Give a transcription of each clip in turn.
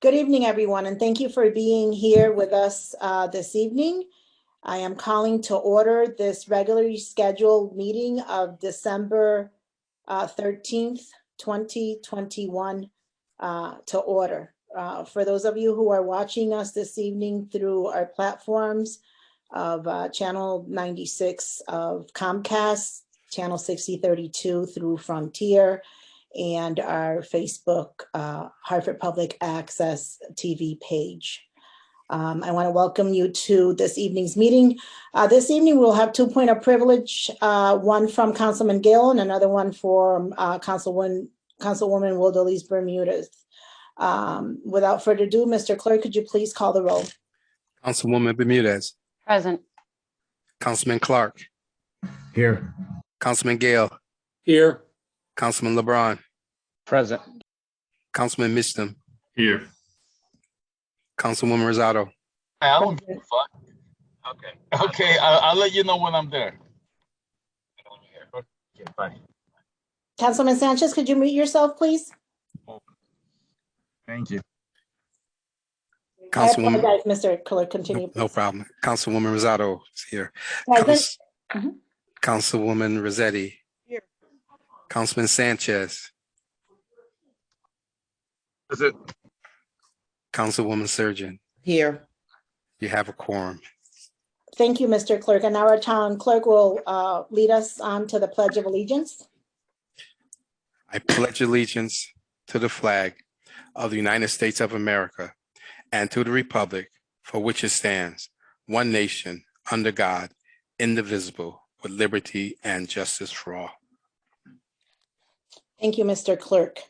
Good evening, everyone, and thank you for being here with us this evening. I am calling to order this regularly scheduled meeting of December 13th, 2021 to order. For those of you who are watching us this evening through our platforms of Channel 96 of Comcast, Channel 6032 through Frontier, and our Facebook Hartford Public Access TV page. I want to welcome you to this evening's meeting. This evening we'll have 2 points of privilege, one from Councilman Gill and another one from Councilwoman Wildelise Bermudez. Without further ado, Mr. Clerk, could you please call the roll? Councilwoman Bermudez. Present. Councilman Clark. Here. Councilman Gale. Here. Councilman LeBron. Present. Councilman Mishdom. Here. Councilwoman Rosado. I don't give a fuck. Okay, I'll let you know when I'm there. Okay, bye. Councilman Sanchez, could you mute yourself, please? Thank you. Councilwoman. I apologize, Mr. Clerk, continue, please. No problem. Councilwoman Rosado is here. Councilwoman Rossetti. Here. Councilman Sanchez. Is it? Councilwoman Surgeon. Here. You have a quorum. Thank you, Mr. Clerk. And now our town clerk will lead us on to the Pledge of Allegiance. I pledge allegiance to the flag of the United States of America and to the republic for which it stands, one nation, under God, indivisible, with liberty and justice for all. Thank you, Mr. Clerk.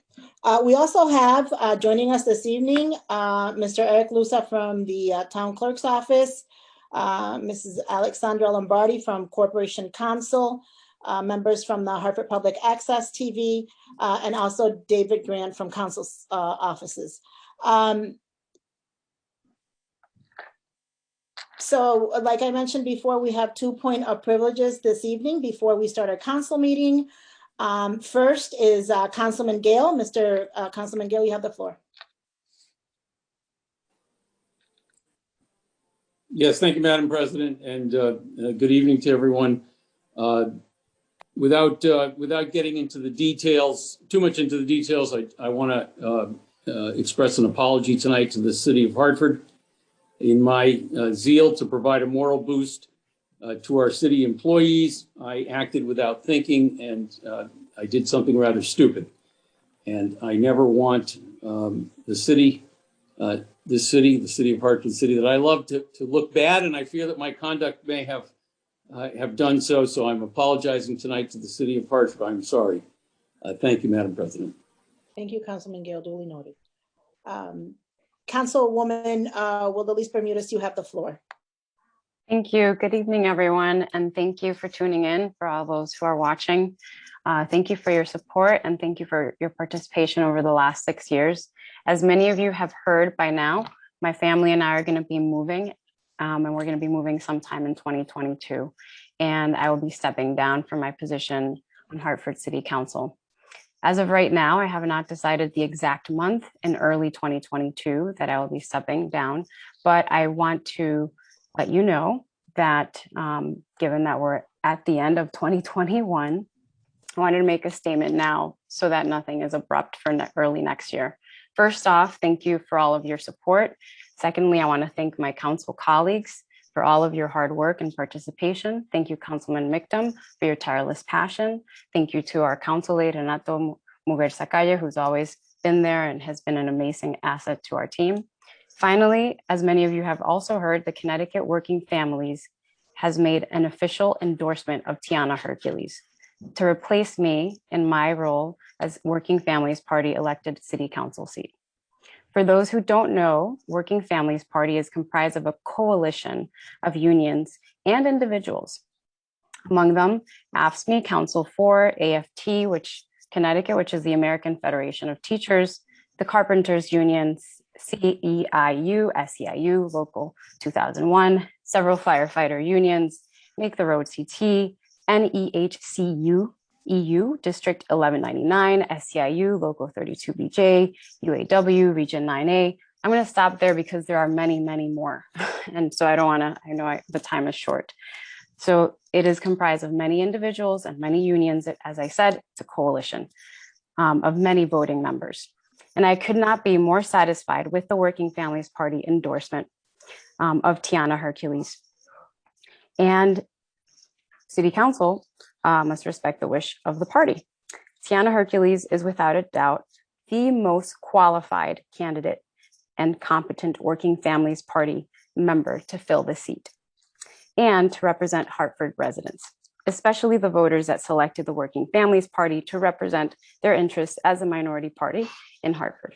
We also have joining us this evening, Mr. Eric Lusa from the Town Clerk's Office, Mrs. Alexandra Lombardi from Corporation Counsel, members from the Hartford Public Access TV, and also David Grant from Council's offices. So like I mentioned before, we have 2 points of privileges this evening before we start our council meeting. First is Councilman Gale. Mr. Councilman Gale, you have the floor. Yes, thank you, Madam President, and good evening to everyone. Without getting into the details, too much into the details, I want to express an apology tonight to the city of Hartford. In my zeal to provide a moral boost to our city employees, I acted without thinking, and I did something rather stupid. And I never want the city of Hartford, the city that I love, to look bad, and I fear that my conduct may have done so. So I'm apologizing tonight to the city of Hartford. I'm sorry. Thank you, Madam President. Thank you, Councilman Gale. Duly noted. Councilwoman Wildelise Bermudez, you have the floor. Thank you. Good evening, everyone. And thank you for tuning in for all those who are watching. Thank you for your support and thank you for your participation over the last 6 years. As many of you have heard by now, my family and I are going to be moving and we're going to be moving sometime in 2022. And I will be stepping down from my position on Hartford City Council. As of right now, I have not decided the exact month in early 2022 that I will be stepping down, but I want to let you know that given that we're at the end of 2021, I wanted to make a statement now so that nothing is abrupt for early next year. First off, thank you for all of your support. Secondly, I want to thank my council colleagues for all of your hard work and participation. Thank you, Councilman Mishdom, for your tireless passion. Thank you to our council aide, Renato Muguer-Sacaya, who's always been there and has been an amazing asset to our team. Finally, as many of you have also heard, the Connecticut Working Families has made an official endorsement of Tiana Hercules to replace me in my role as Working Families Party elected city council seat. For those who don't know, Working Families Party is comprised of a coalition of unions and individuals. Among them, AFSCME, Council 4, AFT, Connecticut, which is the American Federation of Teachers, the Carpenters Unions, CEIU, SEIU, Local 2001, several firefighter unions, Make the Road CT, NEHCU, EU, District 1199, SEIU, Local 32BJ, UAW, Region 9A, I'm going to stop there because there are many, many more. And so I don't want to, I know the time is short. So it is comprised of many individuals and many unions. As I said, it's a coalition of many voting members. And I could not be more satisfied with the Working Families Party endorsement of Tiana Hercules. And City Council must respect the wish of the party. Tiana Hercules is without a doubt the most qualified candidate and competent Working Families Party member to fill the seat and to represent Hartford residents, especially the voters that selected the Working Families Party to represent their interests as a minority party in Hartford.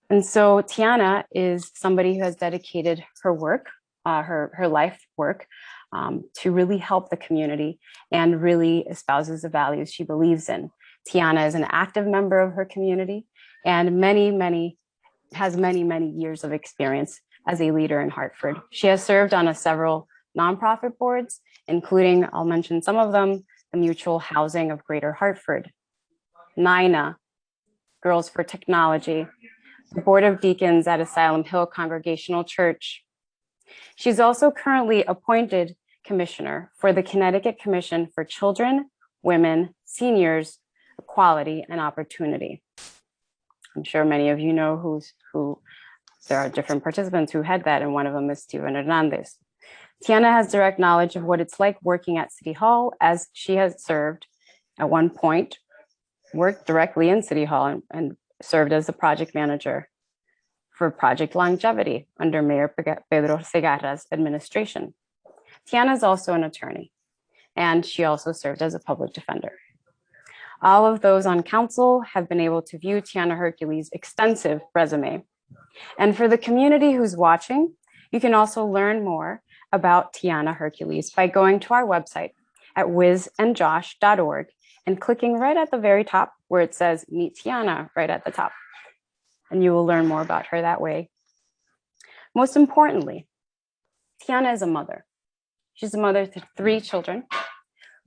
And so Tiana is somebody who has dedicated her work, her life work, to really help the community and really espouses the values she believes in. Tiana is an active member of her community and has many years of experience as a leader in Hartford. She has served on several nonprofit boards, including, I'll mention some of them, the Mutual Housing of Greater Hartford, NINA, Girls for Technology, the Board of Deacons at Asylum Hill Congregational Church. She's also currently appointed commissioner for the Connecticut Commission for Children, Women, Seniors, Equality, and Opportunity. I'm sure many of you know who there are different participants who head that, and one of them is Steven Hernandez. Tiana has direct knowledge of what it's like working at City Hall, as she has served at one point, worked directly in City Hall and served as the project manager for Project Longevity under Mayor Pedro Segarra's administration. Tiana is also an attorney, and she also served as a public defender. All of those on council have been able to view Tiana Hercules' extensive resume. And for the community who's watching, you can also learn more about Tiana Hercules by going to our website at wizandjosh.org and clicking right at the very top where it says Meet Tiana right at the top. And you will learn more about her that way. Most importantly, Tiana is a mother. She's a mother to 3 children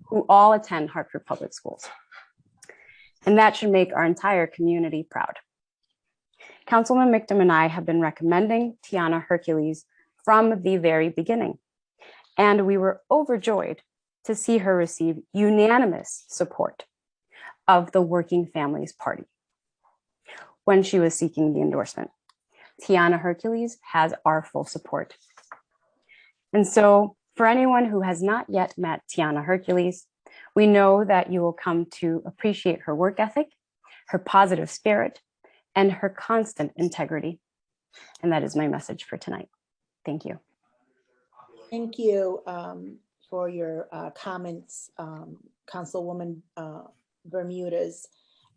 who all attend Hartford Public Schools. And that should make our entire community proud. Councilman Michtam and I have been recommending Tiana Hercules from the very beginning, and we were overjoyed to see her receive unanimous support of the Working Families Party when she was seeking the endorsement. Tiana Hercules has our full support. And so for anyone who has not yet met Tiana Hercules, we know that you will come to appreciate her work ethic, her positive spirit, and her constant integrity. And that is my message for tonight. Thank you. Thank you for your comments, Councilwoman Bermudez.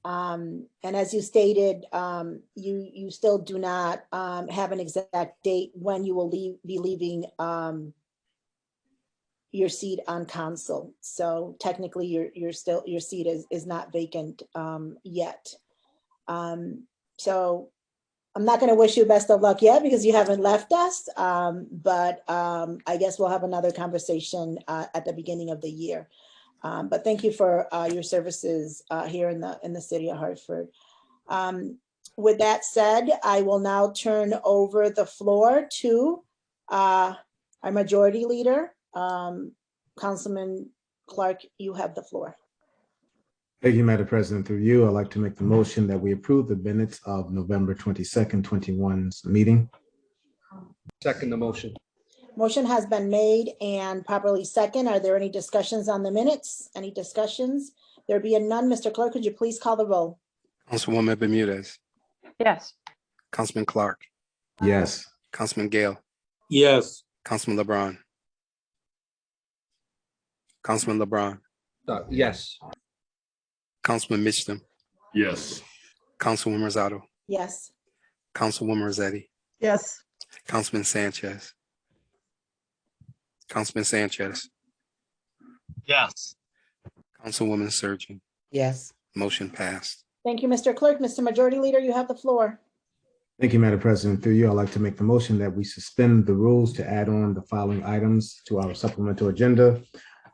And as you stated, you still do not have an exact date when you will be leaving your seat on council. So technically your seat is not vacant yet. So I'm not going to wish you best of luck yet because you haven't left us, but I guess we'll have another conversation at the beginning of the year. But thank you for your services here in the city of Hartford. With that said, I will now turn over the floor to our majority leader, Councilman Clark. You have the floor. Thank you, Madam President. Through you, I'd like to make the motion that we approve the minutes of November 22nd, 21's meeting. Second the motion. Motion has been made and properly second. Are there any discussions on the minutes? Any discussions? There being none, Mr. Clerk, could you please call the roll? Councilwoman Bermudez, Yes. Councilman Clark, Yes. Councilman Gale, Yes. Councilman LeBron, Councilman LeBron, Yes. Councilman Michtam, Yes. Councilwoman Rosado, Yes. Councilwoman Rossetti, Yes. Councilman Sanchez, Councilman Sanchez, Yes. Councilwoman Surgeon. Yes. Motion passed. Thank you, Mr. Clerk. Mr. Majority Leader, you have the floor. Thank you, Madam President. Through you, I'd like to make the motion that we suspend the rules to add on the following items to our supplemental agenda.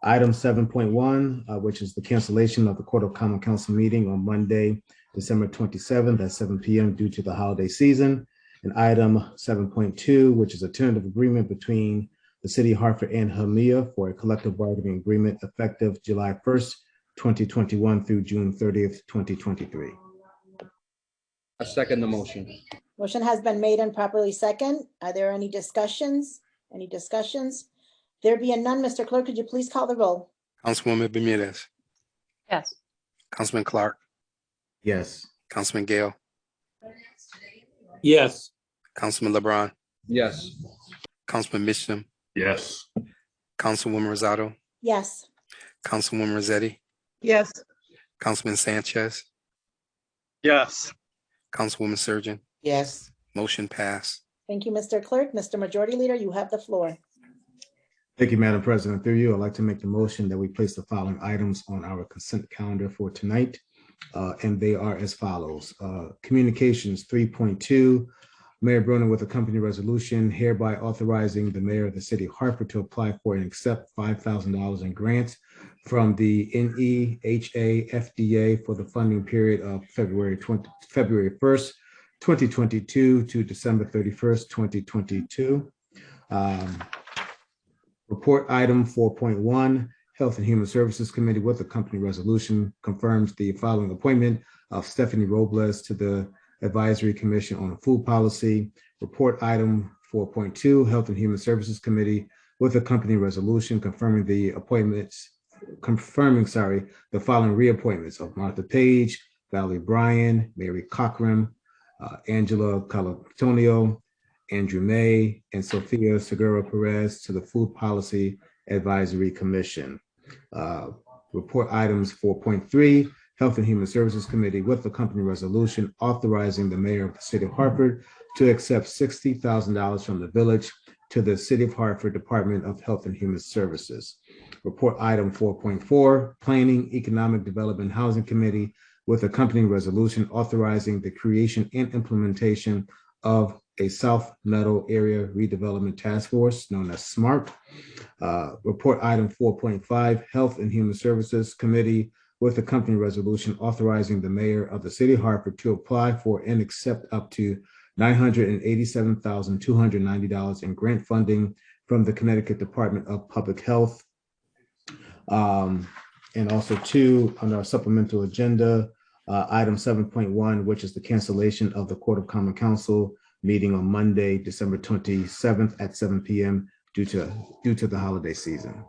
Item 7.1, which is the cancellation of the Court of Common Council meeting on Monday, December 27th at 7 p.m. due to the holiday season. And item 7.2, which is a tentative agreement between the city of Hartford and HMIA for a collective bargaining agreement effective July 1st, 2021 through June 30th, 2023. I second the motion. Motion has been made and properly second. Are there any discussions? Any discussions? There being none, Mr. Clerk, could you please call the roll? Councilwoman Bermudez, Yes. Councilman Clark, Yes. Councilman Gale, Yes. Councilman LeBron, Yes. Councilman Mitchum, Yes. Councilwoman Rosado, Yes. Councilwoman Rossetti, yes, Councilman Sanchez, Yes. Councilwoman Surgeon. yes, Motion passed. Thank you, Mr. Clerk. Mr. Majority Leader, you have the floor. Thank you, Madam President. Through you, I'd like to make the motion that we place the following items on our consent calendar for tonight. And they are as follows. Communications 3.2, Mayor Bruno with a company resolution hereby authorizing the mayor of the city of Hartford to apply for and accept $5,000 in grants from the NEHA-FDA for the funding period of February 1st, 2022 to December 31st, 2022. Report item 4.1, Health and Human Services Committee with a company resolution confirms the following appointment of Stephanie Robles to the Advisory Commission on Food Policy. Report item 4.2, Health and Human Services Committee with a company resolution confirming the appointments, the following reappointments of Martha Page, Valerie Bryan, Mary Cochran, Angela Calatonio, Andrew May, and Sophia Segura Perez to the Food Policy Advisory Commission. Report items 4.3, Health and Human Services Committee with the company resolution authorizing the mayor of the city of Hartford to accept $60,000 from the village to the City of Hartford Department of Health and Human Services. Report item 4.4, Planning, Economic Development, Housing Committee with a company resolution authorizing the creation and implementation of a South Meadow Area Redevelopment Task Force, known as SMART. Report item 4.5, Health and Human Services Committee with a company resolution authorizing the mayor of the city of Hartford to apply for and accept up to $987,290 in grant funding from the Connecticut Department of Public Health. And also on our supplemental agenda, item 7.1, which is the cancellation of the Court of Common Council meeting on Monday, December 27th at 7 p.m. due to the holiday season.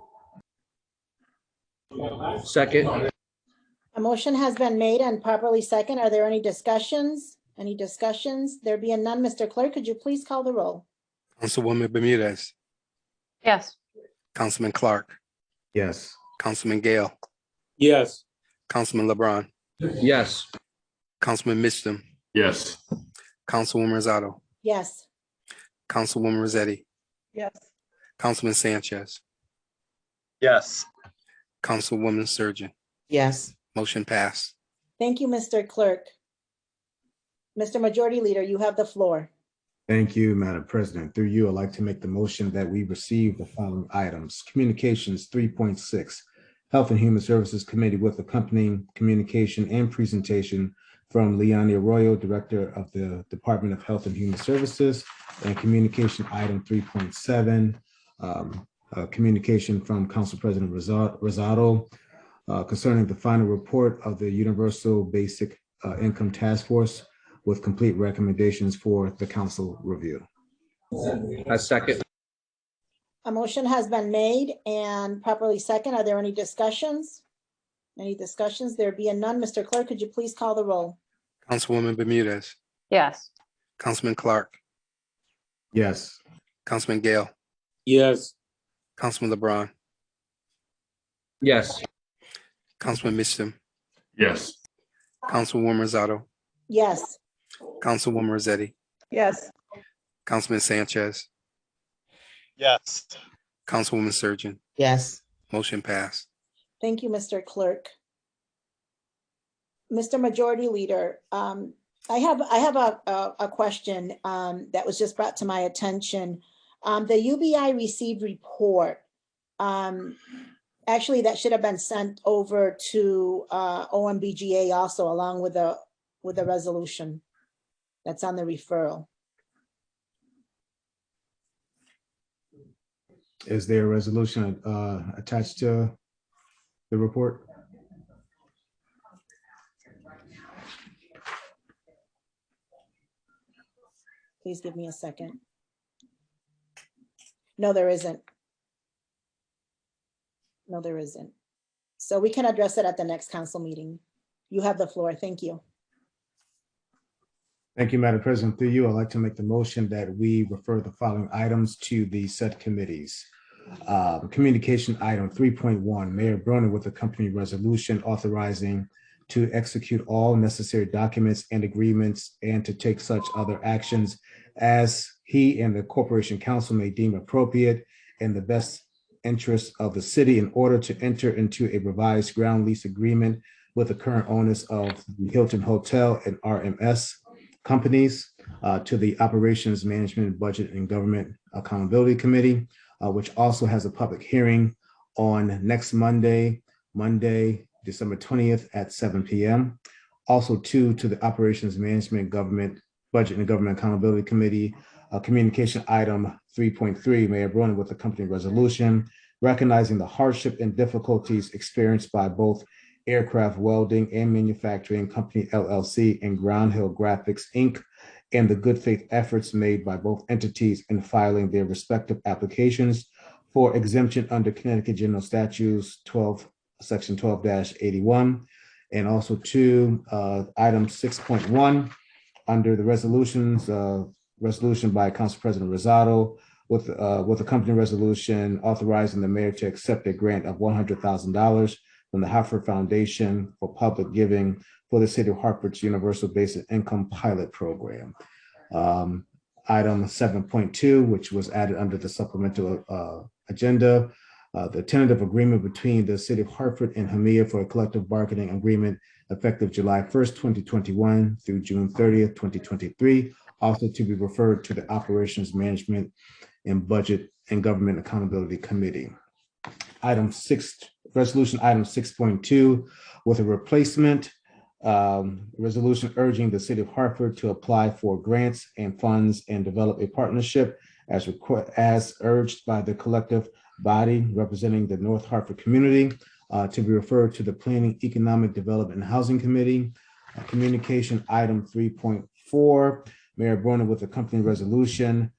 Second. A motion has been made and properly second. Are there any discussions? Any discussions? There being none, Mr. Clerk, could you please call the roll? Councilwoman Bermudez, Yes. Councilman Clark, Yes. Councilman Gale, Yes. Councilman LeBron, Yes. Councilman Mitchum, Yes. Councilwoman Rosado, Yes. Councilwoman Rossetti, yes, Councilman Sanchez, Yes. Councilwoman Surgeon. yes, Motion passed. Thank you, Mr. Clerk. Mr. Majority Leader, you have the floor. Thank you, Madam President. Through you, I'd like to make the motion that we receive the following items. Communications 3.6, Health and Human Services Committee with accompanying communication and presentation from Leonie Arroyo, Director of the Department of Health and Human Services, and communication item 3.7, communication from Council President Rosado concerning the final report of the Universal Basic Income Task Force with complete recommendations for the council review. I second. A motion has been made and properly second. Are there any discussions? Any discussions? There being none, Mr. Clerk, could you please call the roll? Councilwoman Bermudez, Yes. Councilman Clark, Yes. Councilman Gale, Yes. Councilman LeBron, Yes. Councilman Mitchum, Yes. Councilwoman Rosado, Yes. Councilwoman Rossetti, yes, Councilman Sanchez, Yes. Councilwoman Surgeon. yes. Motion passed. Thank you, Mr. Clerk. Mr. Majority Leader, I have a question that was just brought to my attention. The UBI received report. Actually, that should have been sent over to OMBGA also, along with the resolution that's on the referral. Is there a resolution attached to the report? Please give me a second. No, there isn't. No, there isn't. So we can address it at the next council meeting. You have the floor. Thank you. Thank you, Madam President. Through you, I'd like to make the motion that we refer the following items to the said committees. Communication item 3.1, Mayor Bruno with accompanying resolution authorizing to execute all necessary documents and agreements and to take such other actions as he and the Corporation Council may deem appropriate in the best interest of the city in order to enter into a revised ground lease agreement with the current owners of the Hilton Hotel and RMS companies, to the Operations Management, Budget and Government Accountability Committee, which also has a public hearing on next Monday, December 20th at 7 p.m. Also to the Operations Management, Government, Budget and Government Accountability Committee, communication item 3.3, Mayor Bruno with accompanying resolution, recognizing the hardship and difficulties experienced by both Aircraft Welding and Manufacturing Company LLC and Ground Hill Graphics Inc., and the good faith efforts made by both entities in filing their respective applications for exemption under Connecticut General Statutes Section 12-81, and also to item 6.1 under the resolutions, resolution by Council President Rosado with a company resolution authorizing the mayor to accept a grant of $100,000 from the Hartford Foundation for Public Giving for the City of Hartford's Universal Basic Income Pilot Program. Item 7.2, which was added under the supplemental agenda, the tentative agreement between the City of Hartford and HPA for a collective bargaining agreement effective July 1st, 2021 through June 30th, 2023, also to be referred to the Operations Management and Budget and Government Accountability Committee. Resolution item 6.2 with a replacement resolution urging the City of Hartford to apply for grants and funds and develop a partnership as urged by the collective body representing the North Hartford community, to be referred to the Planning, Economic Development and Housing Committee. Communication item 3.4, Mayor Bruno with accompanying resolution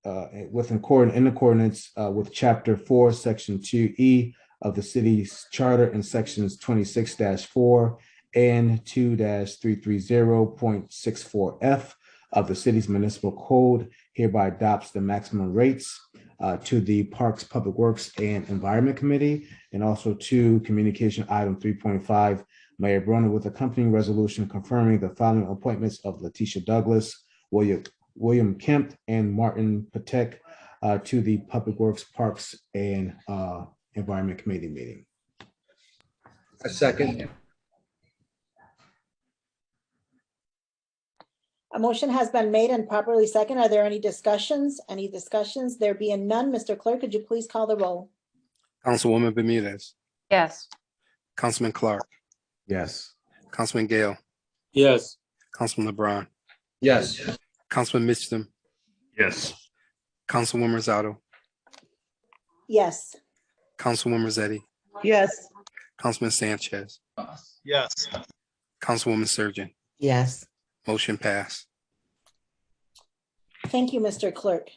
in accordance with Chapter 4, Section 2E of the city's charter and sections 26-4 and 2-330.64F of the city's municipal code, hereby adopts the maximum rates to the Parks, Public Works and Environment Committee, and also to communication item 3.5, Mayor Bruno with accompanying resolution confirming the following appointments of Leticia Douglas, William Kempt, and Martin Patek to the Public Works, Parks and Environment Committee meeting. A second. A motion has been made and properly second. Are there any discussions? Any discussions? There being none, Mr. Clerk, could you please call the roll? Councilwoman Bermudez, Yes. Councilman Clark, Yes. Councilman Gale, Yes. Councilman LeBron, Yes. Councilman Mitchum, Yes. Councilwoman Rosado, Yes. Councilwoman Rossetti, Yes. Councilman Sanchez, Yes. Councilwoman Surgeon. Yes. Motion passed. Thank you, Mr. Clerk.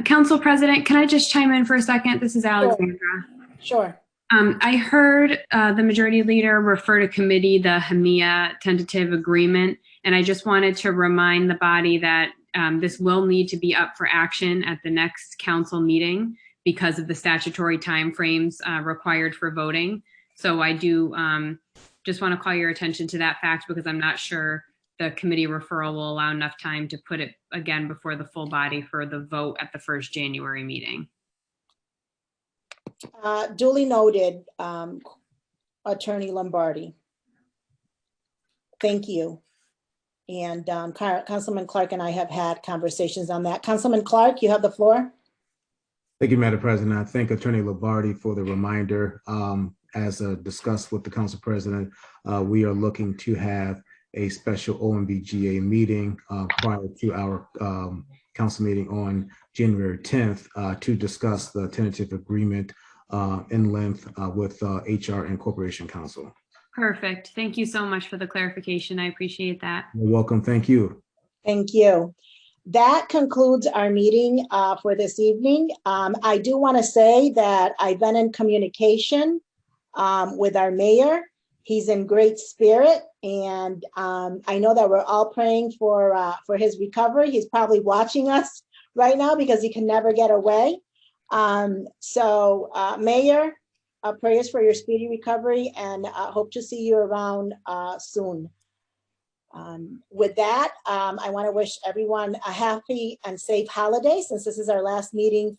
Council President, can I just chime in for a second? This is Alexandra. Sure. I heard the majority leader refer to committee the HPA tentative agreement, and I just wanted to remind the body that this will need to be up for action at the next council meeting because of the statutory timeframes required for voting. So I do just want to call your attention to that fact because I'm not sure the committee referral will allow enough time to put it again before the full body for the vote at the first January meeting. Duly noted, Attorney Lombardi. Thank you. And Councilman Clark and I have had conversations on that. Councilman Clark, you have the floor. Thank you, Madam President. I thank Attorney Lombardi for the reminder. As discussed with the Council President, we are looking to have a special OMBGA meeting prior to our council meeting on January 10th to discuss the tentative agreement in length with HR and Corporation Counsel. Perfect. Thank you so much for the clarification. I appreciate that. You're welcome. Thank you. Thank you. That concludes our meeting for this evening. I do want to say that I've been in communication with our mayor. He's in great spirit, and I know that we're all praying for his recovery. He's probably watching us right now because he can never get away. Mayor, prayers for your speedy recovery, and hope to see you around soon. With that, I want to wish everyone a happy and safe holiday, since this is our last meeting,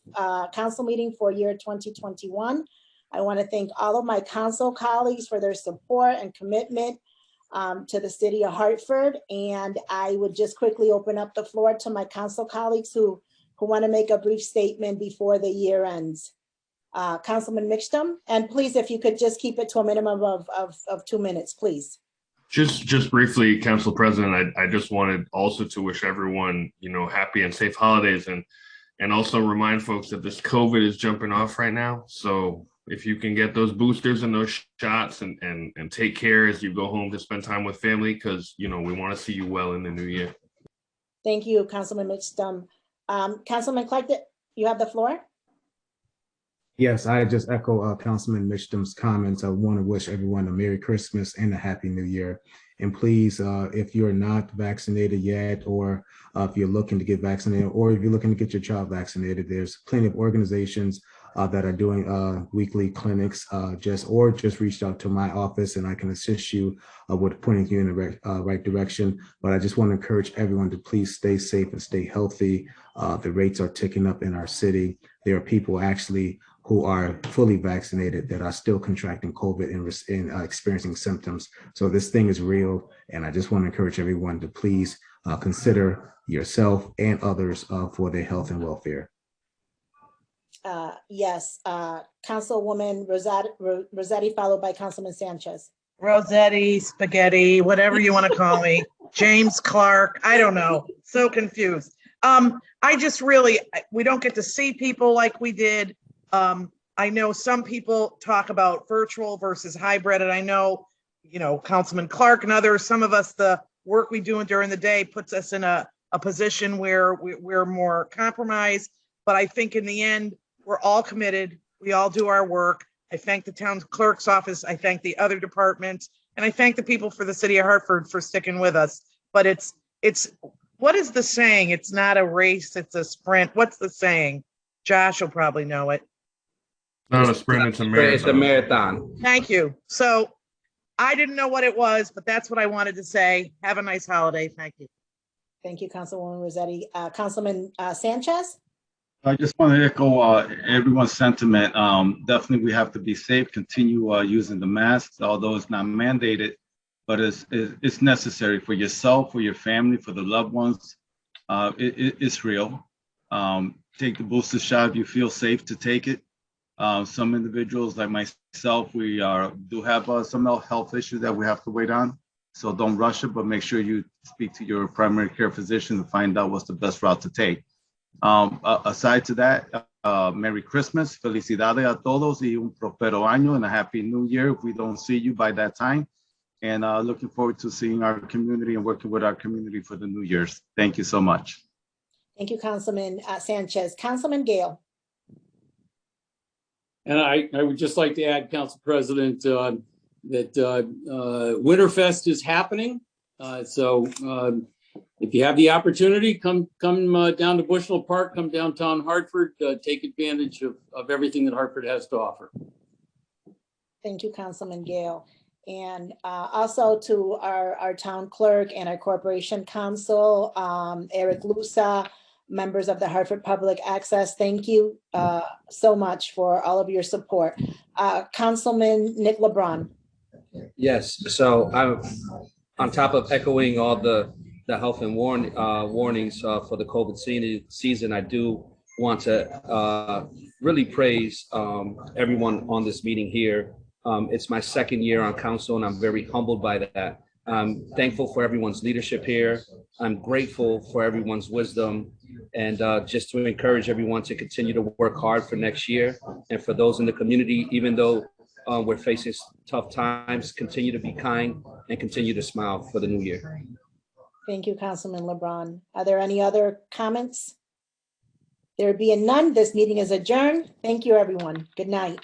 council meeting for year 2021. I want to thank all of my council colleagues for their support and commitment to the city of Hartford. And I would just quickly open up the floor to my council colleagues who want to make a brief statement before the year ends. Councilman Mixtum, and please, if you could just keep it to a minimum of 2 minutes, please. Just briefly, Council President, I just wanted also to wish everyone, happy and safe holidays, and also remind folks that this COVID is jumping off right now. So if you can get those boosters and those shots and take care as you go home to spend time with family, because, we want to see you well in the new year. Thank you, Councilman Mixtum. Councilman Clark, you have the floor. Yes, I just echo Councilman Mixtum's comments. I want to wish everyone a Merry Christmas and a Happy New Year. And please, if you're not vaccinated yet, or if you're looking to get vaccinated, or if you're looking to get your child vaccinated, there's plenty of organizations that are doing weekly clinics. Just reached out to my office, and I can assist you with pointing you in the right direction. But I just want to encourage everyone to please stay safe and stay healthy. The rates are ticking up in our city. There are people actually who are fully vaccinated that are still contracting COVID and experiencing symptoms. So this thing is real, and I just want to encourage everyone to please consider yourself and others for their health and welfare. Yes, Councilwoman Rossetti, followed by Councilman Sanchez. Rossetti, spaghetti, whatever you want to call me. James Clark, I don't know. So confused. We don't get to see people like we did. I know some people talk about virtual versus hybrid, and I know, Councilman Clark and others, some of us, the work we do during the day puts us in a position where we're more compromised. But I think in the end, we're all committed. We all do our work. I thank the town clerk's office. I thank the other departments, and I thank the people for the city of Hartford for sticking with us. But it's what is the saying? It's not a race, it's a sprint. What's the saying? Josh will probably know it. Not a sprint, it's a marathon. It's a marathon. Thank you. So I didn't know what it was, but that's what I wanted to say. Have a nice holiday. Thank you. Thank you, Councilwoman Rossetti. Councilman Sanchez? I just want to echo everyone's sentiment. Definitely, we have to be safe, continue using the masks, although it's not mandated, but it's necessary for yourself, for your family, for the loved ones. It's real. Take the booster shot if you feel safe to take it. Some individuals like myself, we do have some health issues that we have to wait on. So don't rush it, but make sure you speak to your primary care physician to find out what's the best route to take. Aside to that, Merry Christmas, felicidades a todos y un prospero año and a Happy New Year if we don't see you by that time. And looking forward to seeing our community and working with our community for the New Year's. Thank you so much. Thank you, Councilman Sanchez. Councilman Gale. And I would just like to add, Council President, that Winterfest is happening. So if you have the opportunity, come down to Bushnell Park, come downtown Hartford, take advantage of everything that Hartford has to offer. Thank you, Councilman Gale. And also to our town clerk and our corporation counsel, Eric Lusa, members of the Hartford Public Access, thank you so much for all of your support. Councilman Nick LeBron. Yes, so I'm on top of echoing all the health and warnings for the COVID season. I do want to really praise everyone on this meeting here. It's my second year on council, and I'm very humbled by that. I'm thankful for everyone's leadership here. I'm grateful for everyone's wisdom. And just to encourage everyone to continue to work hard for next year. And for those in the community, even though we're facing tough times, continue to be kind and continue to smile for the new year. Thank you, Councilman LeBron. Are there any other comments? There being none, this meeting is adjourned. Thank you, everyone. Good night.